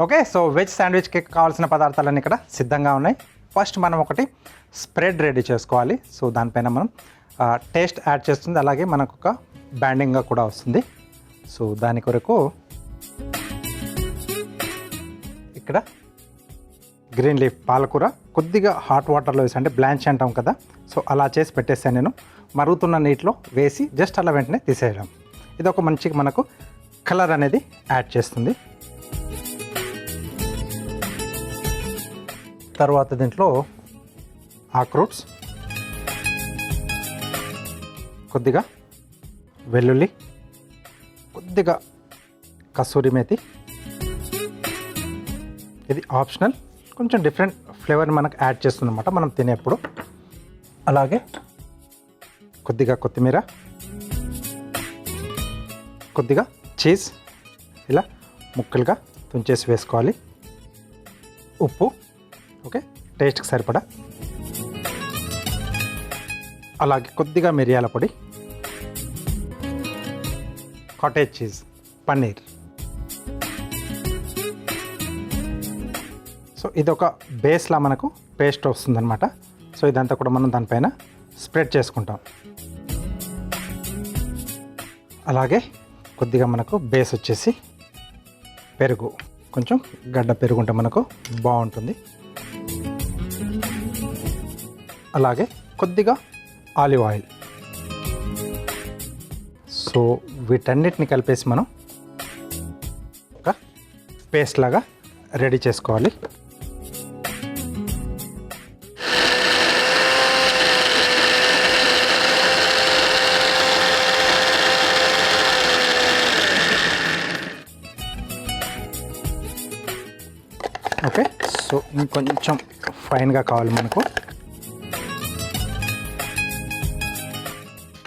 Okay, so veg శాండ్విచ్కి కావాల్సిన పదార్థాలన్నీ ఇక్కడ సిద్ధంగా ఉన్నాయి. ఫస్ట్ మనం ఒకటి స్ప్రెడ్ రెడీ చేసుకోవాలి. సో దానిపైన మనం టేస్ట్ యాడ్ చేస్తుంది, అలాగే మనకు ఒక బ్యాండింగ్గా కూడా వస్తుంది. సో దాని కొరకు ఇక్కడ గ్రీన్ లీఫ్ పాలకూర కొద్దిగా హాట్ వాటర్లో వేసి, అంటే బ్లాంచ్ అంటాం కదా, సో అలా చేసి పెట్టేసాను నేను. మరుగుతున్న నీటిలో వేసి జస్ట్ అలా వెంటనే తీసేయడం. ఇది ఒక మంచి మనకు కలర్ అనేది యాడ్ చేస్తుంది. తర్వాత దీంట్లో ఆక్రూట్స్, కొద్దిగా వెల్లుల్లి, కొద్దిగా కసూరి మేతి. ఇది ఆప్షనల్, కొంచెం డిఫరెంట్ ఫ్లేవర్ని మనకు యాడ్ చేస్తుందన్నమాట మనం తినేప్పుడు. అలాగే కొద్దిగా కొత్తిమీర, కొద్దిగా చీజ్ ఇలా ముక్కలుగా తుంచేసి వేసుకోవాలి. ఉప్పు, ఓకే, టేస్ట్కి సరిపడా. అలాగే కొద్దిగా మిరియాల పొడి, కాటేజ్ చీజ్, పన్నీర్. సో ఇది ఒక బేస్లా మనకు పేస్ట్ వస్తుందన్నమాట. సో ఇదంతా కూడా మనం దానిపైన స్ప్రెడ్ చేసుకుంటాం. అలాగే కొద్దిగా మనకు బేస్ వచ్చేసి పెరుగు, కొంచెం గడ్డ పెరుగు ఉంటే మనకు బాగుంటుంది. అలాగే కొద్దిగా ఆలివ్ ఆయిల్. సో వీటన్నిటిని కలిపేసి మనం ఒక పేస్ట్ లాగా రెడీ చేసుకోవాలి. ఓకే, సో ఇంకొంచెం ఫైన్గా కావాలి మనకు.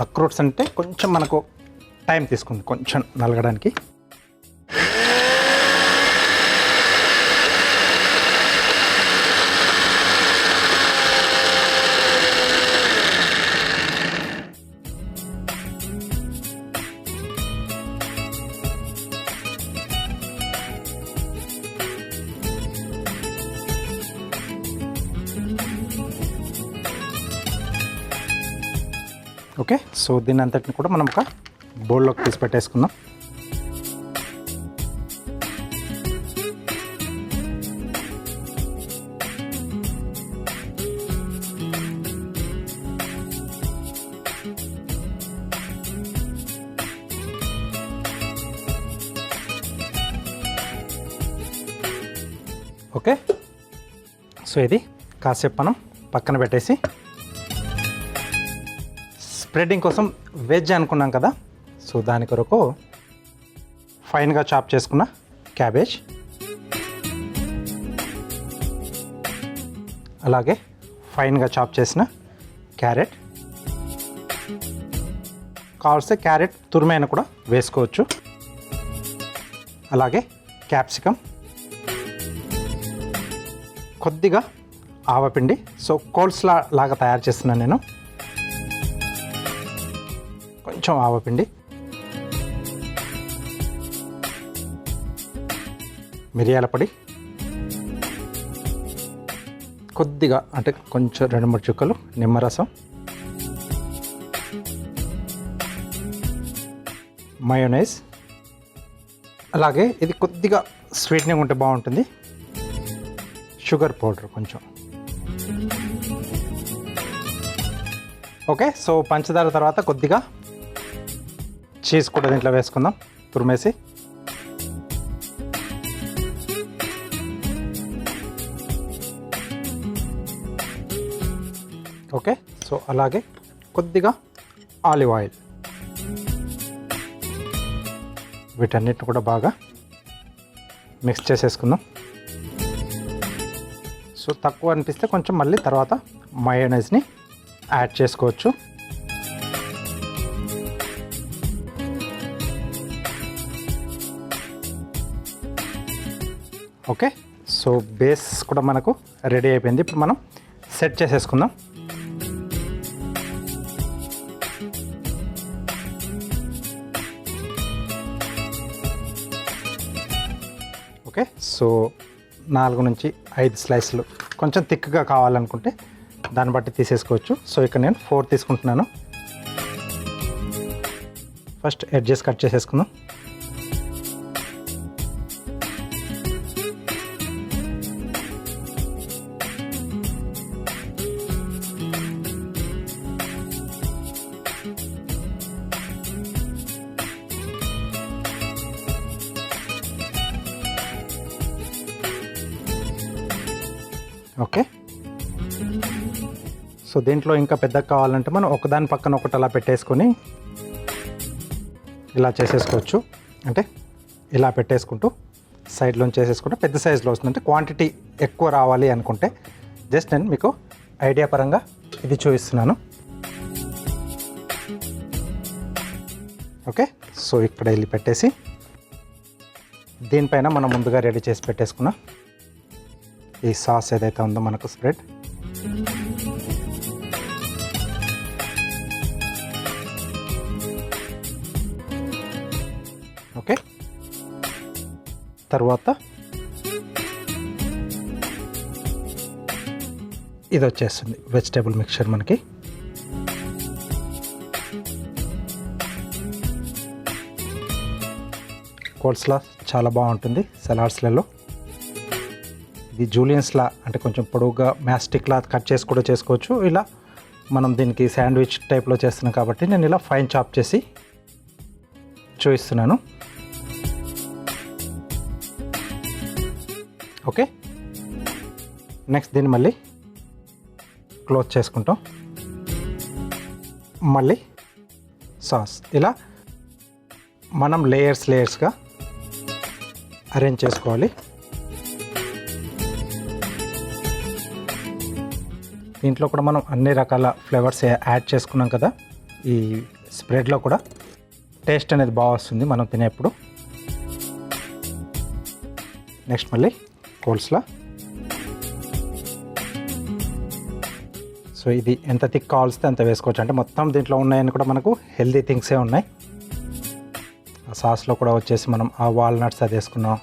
అక్రూట్స్ అంటే కొంచెం మనకు టైం తీసుకుంది కొంచెం నలగడానికి. ఓకే, సో దీని అంతటిని కూడా మనం ఒక బౌల్లోకి తీసి పెట్టేసుకుందాం. ఓకే, సో ఇది కాసేపు మనం పక్కన పెట్టేసి స్ప్రెడ్డింగ్ కోసం వెజ్ అనుకున్నాం కదా, సో దాని కొరకు ఫైన్గా చాప్ చేసుకున్న క్యాబేజ్, అలాగే ఫైన్గా చాప్ చేసిన క్యారెట్, కావాల్సిన క్యారెట్ తురిమైనా కూడా వేసుకోవచ్చు. అలాగే క్యాప్సికమ్, కొద్దిగా ఆవపిండి. సో కోల్స్లా లాగా తయారు చేస్తున్నాను నేను. కొంచెం ఆవపిండి, మిరియాల పొడి, కొద్దిగా అంటే కొంచెం 2-3 చుక్కలు నిమ్మరసం, మయోనైజ్. అలాగే ఇది కొద్దిగా స్వీట్నింగ్ ఉంటే బాగుంటుంది, షుగర్ పౌడర్ కొంచెం. ఓకే, సో పంచదార తర్వాత కొద్దిగా చీజ్ కూడా దీంట్లో వేసుకుందాం తురిమేసి. ఓకే, సో అలాగే కొద్దిగా ఆలివ్ ఆయిల్. వీటన్నిటిని కూడా బాగా మిక్స్ చేసేసుకుందాం. సో తక్కువ అనిపిస్తే కొంచెం మళ్ళీ తర్వాత మయోనైజ్ని యాడ్ చేసుకోవచ్చు. ఓకే, సో బేస్ కూడా మనకు రెడీ అయిపోయింది. ఇప్పుడు మనం సెట్ చేసేసుకుందాం. ఓకే, సో 4 నుంచి 5 స్లైస్లు కొంచెం థిక్గా కావాలనుకుంటే దాన్ని బట్టి తీసేసుకోవచ్చు. సో ఇక్కడ నేను 4 తీసుకుంటున్నాను. ఫస్ట్ ఎడ్జెస్ కట్ చేసేసుకుందాం. ఓకే, సో దీంట్లో ఇంకా పెద్దగా కావాలంటే మనం ఒకదాని పక్కన ఒకటి అలా పెట్టేసుకొని ఇలా చేసేసుకోవచ్చు. అంటే ఇలా పెట్టేసుకుంటూ సైడ్లోంచి చేసేసుకుంటే పెద్ద సైజులో వస్తుంది. అంటే క్వాంటిటీ ఎక్కువ రావాలి అనుకుంటే జస్ట్ నేను మీకు ఐడియా పరంగా ఇది చూపిస్తున్నాను. ఓకే, సో ఇక్కడ వెళ్ళి పెట్టేసి దీనిపైన మనం ముందుగా రెడీ చేసి పెట్టేసుకున్న ఈ సాస్ ఏదైతే ఉందో మనకు స్ప్రెడ్, ఓకే, తర్వాత ఇది వచ్చేస్తుంది వెజిటేబుల్ మిక్చర్ మనకి. కోల్స్లా చాలా బాగుంటుంది సలాడ్స్లలో. ఇది జూలియన్స్లా అంటే కొంచెం పొడవుగా మ్యాస్టిక్లా కట్ చేసి కూడా చేసుకోవచ్చు. ఇలా మనం దీనికి శాండ్విచ్ టైప్లో చేస్తున్నాం కాబట్టి నేను ఇలా ఫైన్ చాప్ చేసి చూపిస్తున్నాను. ఓకే, నెక్స్ట్ దీన్ని మళ్ళీ క్లోజ్ చేసుకుంటాం. మళ్ళీ సాస్ ఇలా మనం లేయర్స్గా అరేంజ్ చేసుకోవాలి. దీంట్లో కూడా మనం అన్ని రకాల ఫ్లేవర్స్ యాడ్ చేసుకున్నాం కదా. ఈ స్ప్రెడ్లో కూడా టేస్ట్ అనేది బాగా వస్తుంది మనం తినేప్పుడు. నెక్స్ట్ మళ్ళీ కోల్స్లా. సో ఇది ఎంత థిక్ కావాల్స్తే అంత వేసుకోవచ్చు. అంటే మొత్తం దీంట్లో ఉన్నాయని కూడా మనకు హెల్దీ థింగ్సే ఉన్నాయి. ఆ సాస్లో కూడా వచ్చేసి మనం ఆ వాల్నట్స్ అది వేసుకున్నాం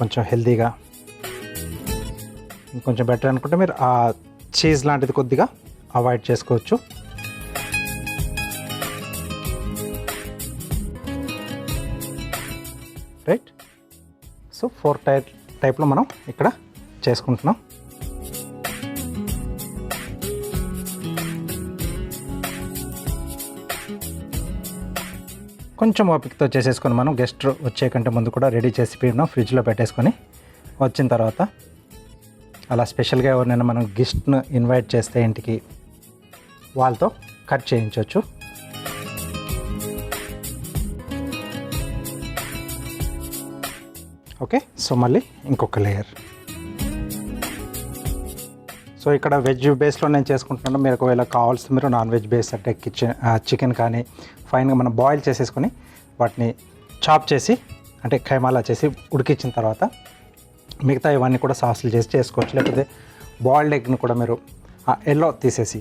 కొంచెం హెల్దీగా. ఇంకొంచెం బెటర్ అనుకుంటే మీరు ఆ చీజ్ లాంటిది కొద్దిగా అవాయిడ్ చేసుకోవచ్చు. రైట్, సో 4 టైప్లో మనం ఇక్కడ చేసుకుంటున్నాం. కొంచెం ఓపికతో చేసేసుకొని మనం గెస్ట్ వచ్చే కంటే ముందు కూడా రెడీ చేసి పెట్టుకున్నాం ఫ్రిడ్జ్లో పెట్టేసుకొని వచ్చిన తర్వాత అలా స్పెషల్గా ఎవరినైనా మనం గెస్ట్ను ఇన్వైట్ చేస్తే ఇంటికి వాళ్ళతో కట్ చేయించవచ్చు. ఓకే, సో మళ్ళీ ఇంకొక లేయర్. సో ఇక్కడ వెజ్ బేస్లో నేను చేసుకుంటున్నాను. మీరు ఒకవేళ కావాల్సి మీరు నాన్ వెజ్ బేస్ అంటే చికెన్ కానీ ఫైన్గా మనం బాయిల్ చేసేసుకొని వాటిని చాప్ చేసి అంటే ఖైమాలా చేసి ఉడికించిన తర్వాత మిగతా ఇవన్నీ కూడా సాసులు చేసి చేసుకోవచ్చు. లేకపోతే బాయిల్డ్ ఎగ్ని కూడా మీరు ఆ ఎల్లో తీసేసి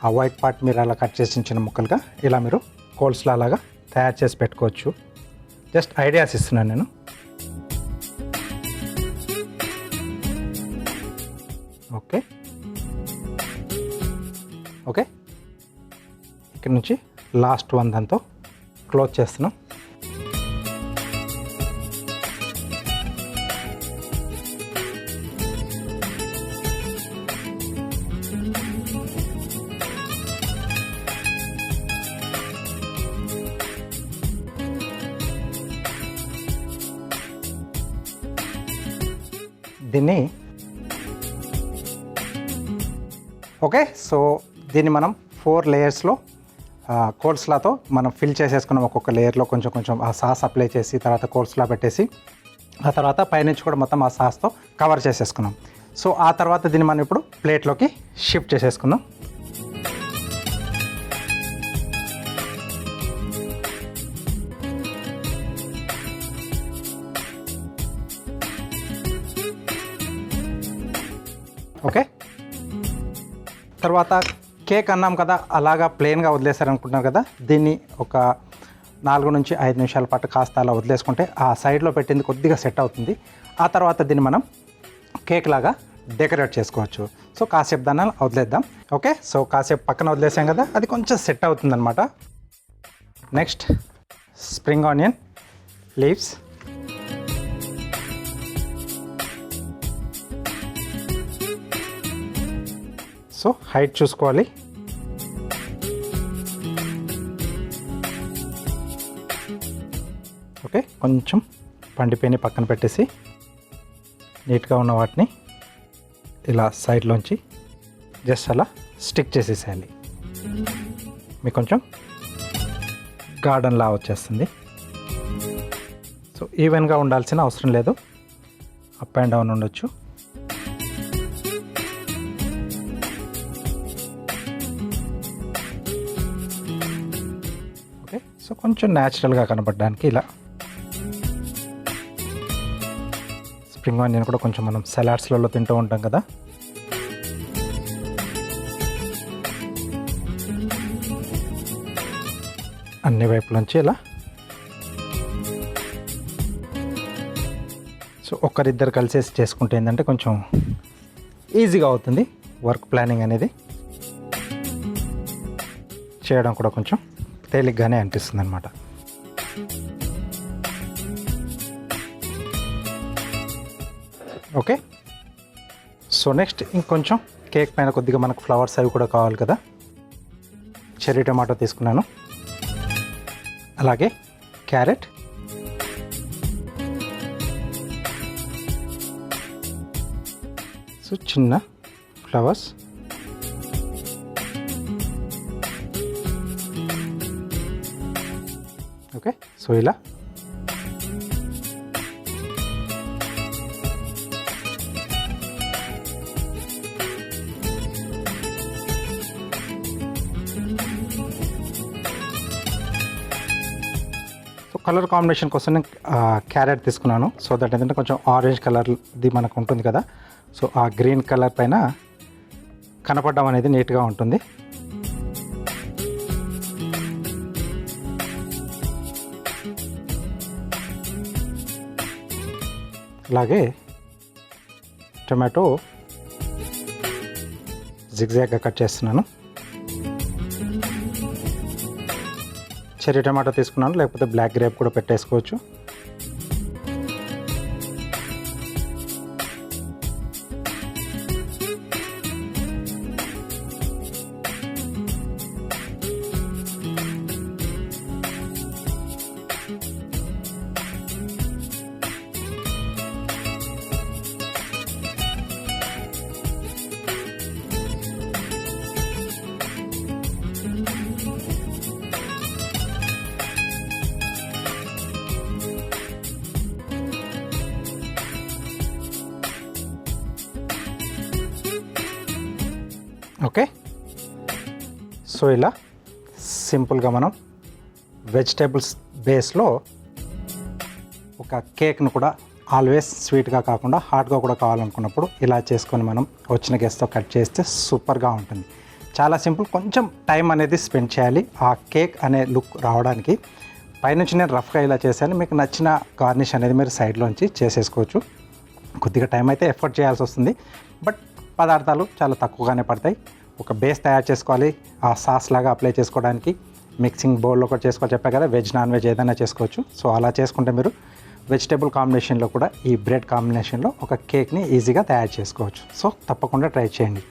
ఆ వైట్ పార్ట్ మీరు అలా కట్ చేసి చిన్న ముక్కలుగా ఇలా మీరు కోల్స్లా లాగా తయారు చేసి పెట్టుకోవచ్చు. జస్ట్ ఐడియాస్ ఇస్తున్నాను నేను. ఓకే ఓకే, ఇక్కడ నుంచి లాస్ట్ వన్ దాంతో క్లోజ్ చేస్తున్నాం. దీన్ని ఓకే, సో దీన్ని మనం 4 లేయర్స్లో కోల్స్లాతో మనం ఫిల్ చేసేసుకున్నాం. ఒక్కొక్క లేయర్లో కొంచెం కొంచెం ఆ సాస్ అప్లై చేసి తర్వాత కోల్స్లా పెట్టేసి ఆ తర్వాత పైనుంచి కూడా మొత్తం ఆ సాస్తో కవర్ చేసేసుకున్నాం. సో ఆ తర్వాత దీన్ని మనం ఇప్పుడు ప్లేట్లోకి షిఫ్ట్ చేసేసుకుందాం. ఓకే, తర్వాత కేక్ అన్నాం కదా అలాగా ప్లెయిన్గా వదిలేసారనుకుంటున్నారు కదా. దీన్ని ఒక 4 నుంచి 5 నిమిషాల పాటు కాస్త అలా వదిలేసుకుంటే ఆ సైడ్లో పెట్టింది కొద్దిగా సెట్ అవుతుంది. ఆ తర్వాత దీన్ని మనం కేక్ లాగా డెకరేట్ చేసుకోవచ్చు. సో కాసేపు దాన్ని వదిలేద్దాం. ఓకే, సో కాసేపు పక్కన వదిలేసాం కదా, అది కొంచెం సెట్ అవుతుందన్నమాట. Next spring onion leaves. So height చూసుకోవాలి. ఓకే, కొంచెం పండిపోయిన పక్కన పెట్టేసి నీట్గా ఉన్న వాటిని ఇలా సైడ్లోంచి జస్ట్ అలా స్టిక్ చేసేసేయాలి. మీకు కొంచెం గార్డెన్లా వచ్చేస్తుంది. సో ఈవెన్గా ఉండాల్సిన అవసరం లేదు, అప్ అండ్ డౌన్ ఉండొచ్చు. ఓకే, సో కొంచెం న్యాచురల్గా కనపడడానికి ఇలా. స్ప్రింగ్ ఆనియన్ కూడా కొంచెం మనం సలాడ్స్లలో తింటూ ఉంటాం కదా, అన్ని వైపుల నుంచి ఇలా. సో ఒకరిద్దరు కలిసేసి చేసుకుంటే ఏంటంటే కొంచెం ఈజీగా అవుతుంది వర్క్ ప్లానింగ్ అనేది, చేయడం కూడా కొంచెం తేలిగ్గానే అనిపిస్తుంది అన్నమాట. ఓకే, సో నెక్స్ట్ ఇంకొంచెం కేక్ పైన కొద్దిగా మనకు ఫ్లవర్స్ అవి కూడా కావాలి కదా. చెర్రీ టమాటో తీసుకున్నాను, అలాగే క్యారెట్, సో చిన్న ఫ్లవర్స్, ఓకే. సో ఇలా కలర్ కాంబినేషన్ కోసం నేను క్యారెట్ తీసుకున్నాను. సో దట్ ఏంటంటే కొంచెం ఆరెంజ్ కలర్ది మనకు ఉంటుంది కదా, సో ఆ గ్రీన్ కలర్ పైన కనపడడం అనేది నీట్గా ఉంటుంది. అలాగే టొమాటో జిగ్జాగ్గా కట్ చేస్తున్నాను. చెర్రీ టమాటో తీసుకున్నాను, లేకపోతే బ్లాక్ గ్రేప్ కూడా పెట్టేసుకోవచ్చు. ఓకే, సో ఇలా సింపుల్గా మనం వెజిటేబుల్స్ బేస్లో ఒక కేక్ను కూడా ఆల్వేస్ స్వీట్గా కాకుండా హాట్గా కూడా కావాలనుకున్నప్పుడు ఇలా చేసుకొని మనం వచ్చిన గెస్ట్తో కట్ చేస్తే సూపర్గా ఉంటుంది. చాలా సింపుల్, కొంచెం టైం అనేది స్పెండ్ చేయాలి ఆ కేక్ అనే లుక్ రావడానికి. పైనుంచి నేను రఫ్గా ఇలా చేశాను, మీకు నచ్చిన గార్నిష్ అనేది మీరు సైడ్లోంచి చేసేసుకోవచ్చు. కొద్దిగా టైం అయితే ఎఫర్ట్ చేయాల్సి వస్తుంది, బట్ పదార్థాలు చాలా తక్కువగానే పడతాయి. ఒక బేస్ తయారు చేసుకోవాలి, ఆ సాస్ లాగా అప్లై చేసుకోవడానికి మిక్సింగ్ బౌల్లో కూడా చేసుకోవచ్చు. చెప్పా కదా, వెజ్ నాన్ వెజ్ ఏదైనా చేసుకోవచ్చు. సో అలా చేసుకుంటే మీరు వెజిటేబుల్ కాంబినేషన్లో కూడా ఈ బ్రెడ్ కాంబినేషన్లో ఒక కేక్ని ఈజీగా తయారు చేసుకోవచ్చు. సో తప్పకుండా ట్రై చేయండి.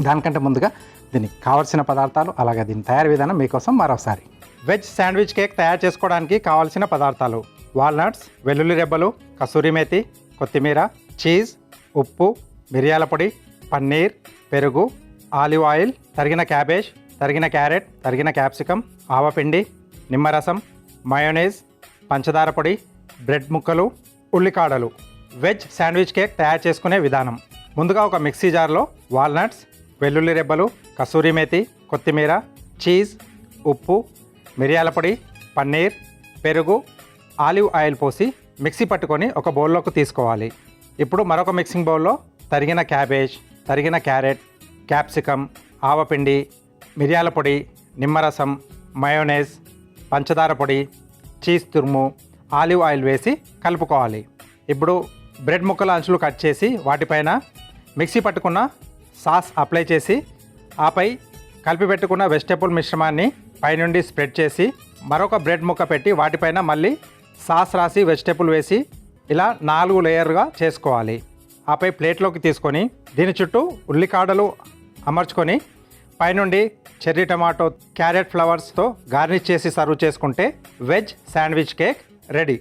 దానికంటే ముందుగా దీనికి కావాల్సిన పదార్థాలు, అలాగే దీని తయారీ విధానం మీకోసం మరోసారి. వెజ్ శాండ్విచ్ కేక్ తయారు చేసుకోవడానికి కావాల్సిన పదార్థాలు: వాల్నట్స్, వెల్లుల్లి రెబ్బలు, కసూరి మేతి, కొత్తిమీర, చీజ్, ఉప్పు, మిరియాల పొడి, పన్నీర్, పెరుగు, ఆలివ్ ఆయిల్, తరిగిన క్యాబేజ్, తరిగిన క్యారెట్, తరిగిన క్యాప్సికమ్, ఆవపిండి, నిమ్మరసం, మయోనైజ్, పంచదార పొడి, బ్రెడ్ ముక్కలు, ఉల్లికాడలు. వెజ్ శాండ్విచ్ కేక్ తయారు చేసుకునే విధానం: ముందుగా ఒక మిక్సీ జార్లో వాల్నట్స్, వెల్లుల్లి రెబ్బలు, కసూరి మేతి, కొత్తిమీర, చీజ్, ఉప్పు, మిరియాల పొడి, పన్నీర్, పెరుగు, ఆలివ్ ఆయిల్ పోసి మిక్సీ పట్టుకొని ఒక బౌల్లోకి తీసుకోవాలి. ఇప్పుడు మరొక మిక్సింగ్ బౌల్లో తరిగిన క్యాబేజ్, తరిగిన క్యారెట్, క్యాప్సికమ్, ఆవపిండి, మిరియాల పొడి, నిమ్మరసం, మయోనైజ్, పంచదార పొడి, చీజ్ తురుము, ఆలివ్ ఆయిల్ వేసి కలుపుకోవాలి. ఇప్పుడు బ్రెడ్ ముక్కల అంచులు కట్ చేసి వాటిపైన మిక్సీ పట్టుకున్న సాస్ అప్లై చేసి ఆపై కలిపి పెట్టుకున్న వెజిటేబుల్ మిశ్రమాన్ని పైనుండి స్ప్రెడ్ చేసి మరొక బ్రెడ్ ముక్క పెట్టి వాటిపైన మళ్ళీ సాస్ రాసి వెజిటేబుల్ వేసి ఇలా 4 లేయర్గా చేసుకోవాలి. ఆపై ప్లేట్లోకి తీసుకొని దీని చుట్టూ ఉల్లికాడలు అమర్చుకొని పైనుండి చెర్రీ టమాటో, క్యారెట్ ఫ్లవర్స్తో గార్నిష్ చేసి సర్వ్ చేసుకుంటే వెజ్ శాండ్విచ్ కేక్ రెడీ.